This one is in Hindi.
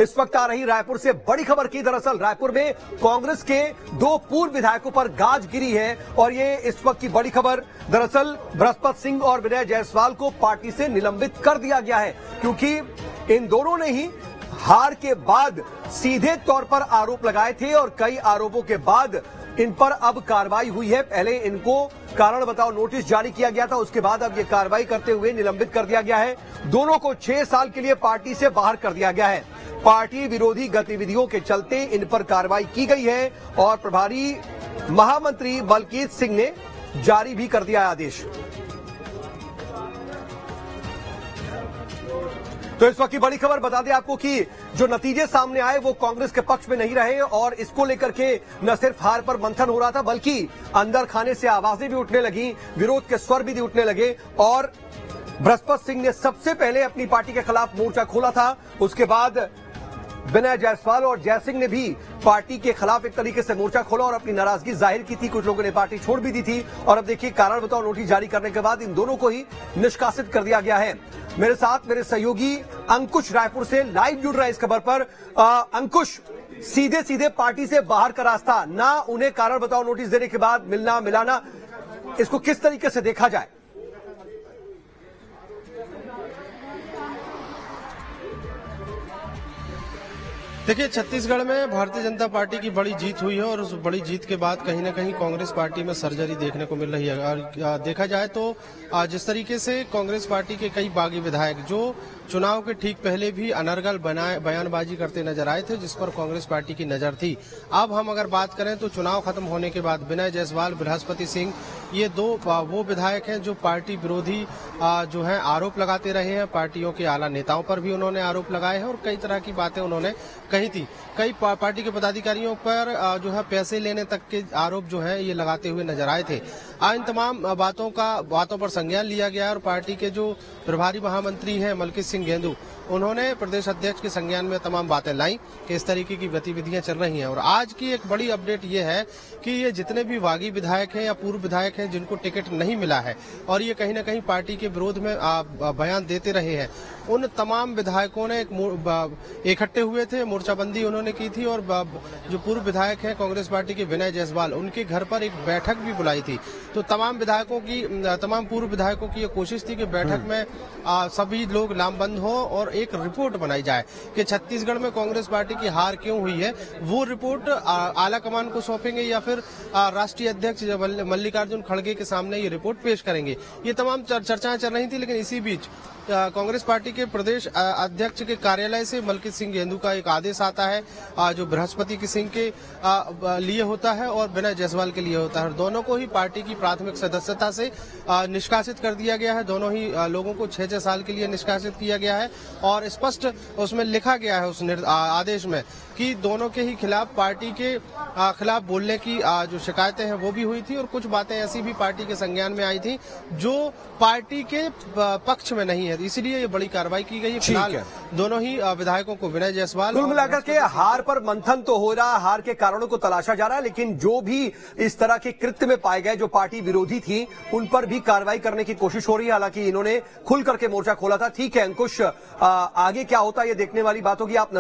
इस वक्त आ रही रायपुर से बड़ी खबर की। दरअसल रायपुर में कांग्रेस के 2 पूर्व विधायकों पर गाज गिरी है और ये इस वक्त की बड़ी खबर। दरअसल बृहस्पति सिंह और विनय जायसवाल को पार्टी से निलंबित कर दिया गया है, क्योंकि इन दोनों ने ही हार के बाद सीधे तौर पर आरोप लगाए थे और कई आरोपों के बाद इन पर अब कार्रवाई हुई है। पहले इनको कारण बताओ नोटिस जारी किया गया था, उसके बाद अब ये कार्रवाई करते हुए निलंबित कर दिया गया है। दोनों को 6 साल के लिए पार्टी से बाहर कर दिया गया है। पार्टी विरोधी गतिविधियों के चलते इन पर कार्रवाई की गई है और प्रभारी महामंत्री मलकीत सिंह ने जारी भी कर दिया आदेश। तो इस वक्त की बड़ी खबर बता दें आपको कि जो नतीजे सामने आए वो कांग्रेस के पक्ष में नहीं रहे और इसको लेकर के न सिर्फ हार पर मंथन हो रहा था, बल्कि अंदर खाने से आवाजें भी उठने लगी, विरोध के स्वर भी उठने लगे। और बृहस्पति सिंह ने सबसे पहले अपनी पार्टी के खिलाफ मोर्चा खोला था, उसके बाद विनय जायसवाल और जय सिंह ने भी पार्टी के खिलाफ एक तरीके से मोर्चा खोला और अपनी नाराजगी जाहिर की थी। कुछ लोगों ने पार्टी छोड़ भी दी थी और अब देखिए कारण बताओ नोटिस जारी करने के बाद इन दोनों को ही निष्कासित कर दिया गया है। मेरे साथ मेरे सहयोगी अंकुश रायपुर से लाइव जुड़ रहे हैं इस खबर पर। अंकुश, सीधे सीधे पार्टी से बाहर का रास्ता, ना उन्हें कारण बताओ नोटिस देने के बाद मिलना मिलाना, इसको किस तरीके से देखा जाए? देखिए, छत्तीसगढ़ में भारतीय जनता पार्टी की बड़ी जीत हुई है और उस बड़ी जीत के बाद कहीं ना कहीं कांग्रेस पार्टी में सर्जरी देखने को मिल रही है। और देखा जाए तो जिस तरीके से कांग्रेस पार्टी के कई बागी विधायक जो चुनाव के ठीक पहले भी अनर्गल बयानबाजी करते नजर आए थे, जिस पर कांग्रेस पार्टी की नजर थी। अब हम अगर बात करें तो चुनाव खत्म होने के बाद विनय जायसवाल, बृहस्पति सिंह, ये 2 वो विधायक हैं जो पार्टी विरोधी जो है आरोप लगाते रहे हैं। पार्टियों के आला नेताओं पर भी उन्होंने आरोप लगाए हैं और कई तरह की बातें उन्होंने कही थी। कई पार्टी के पदाधिकारियों पर जो है पैसे लेने तक के आरोप जो है ये लगाते हुए नजर आए थे। इन तमाम बातों पर संज्ञान लिया गया और पार्टी के जो प्रभारी महामंत्री हैं मलकीत सिंह गेंदू, उन्होंने प्रदेश अध्यक्ष के संज्ञान में तमाम बातें लाई कि इस तरीके की गतिविधियां चल रही हैं। और आज की एक बड़ी अपडेट ये है कि ये जितने भी बागी विधायक हैं या पूर्व विधायक हैं जिनको टिकट नहीं मिला है और ये कहीं न कहीं पार्टी के विरोध में बयान देते रहे हैं, उन तमाम विधायकों ने इकट्ठे हुए थे, मोर्चाबंदी उन्होंने की थी और जो पूर्व विधायक हैं कांग्रेस पार्टी के विनय जायसवाल, उनके घर पर एक बैठक भी बुलाई थी। तो तमाम पूर्व विधायकों की ये कोशिश थी कि बैठक में सभी लोग लामबंद हो और एक रिपोर्ट बनाई जाए कि छत्तीसगढ़ में कांग्रेस पार्टी की हार क्यों हुई है। वो रिपोर्ट आला कमान को सौंपेंगे या फिर राष्ट्रीय अध्यक्ष मल्लिकार्जुन खड़गे के सामने ये रिपोर्ट पेश करेंगे। ये तमाम चर्चाएं चल रही थी, लेकिन इसी बीच कांग्रेस पार्टी के प्रदेश अध्यक्ष के कार्यालय से मलकीत सिंह गेंदू का एक आदेश आता है जो बृहस्पति सिंह के लिए होता है और विनय जायसवाल के लिए होता है। दोनों को ही पार्टी की प्राथमिक सदस्यता से निष्कासित कर दिया गया है। दोनों ही लोगों को 6 साल के लिए निष्कासित किया गया है और स्पष्ट उसमें लिखा गया है उस आदेश में कि दोनों के ही खिलाफ, पार्टी के खिलाफ बोलने की जो शिकायतें हैं वो भी हुई थी और कुछ बातें ऐसी भी पार्टी के संज्ञान में आई थी जो पार्टी के पक्ष में नहीं है, इसलिए ये बड़ी कार्रवाई की गई है। फिलहाल दोनों ही विधायकों को, विनय जायसवाल, कुल मिलाकर के हार पर मंथन तो हो रहा, हार के कारणों को तलाशा जा रहा है, लेकिन जो भी इस तरह के कृत्य में पाए गए जो पार्टी विरोधी थी उन पर भी कार्रवाई करने की कोशिश हो रही है। हालांकि इन्होंने खुल करके मोर्चा खोला था। ठीक है अंकुश, आगे क्या होता है ये देखने वाली बात होगी। आप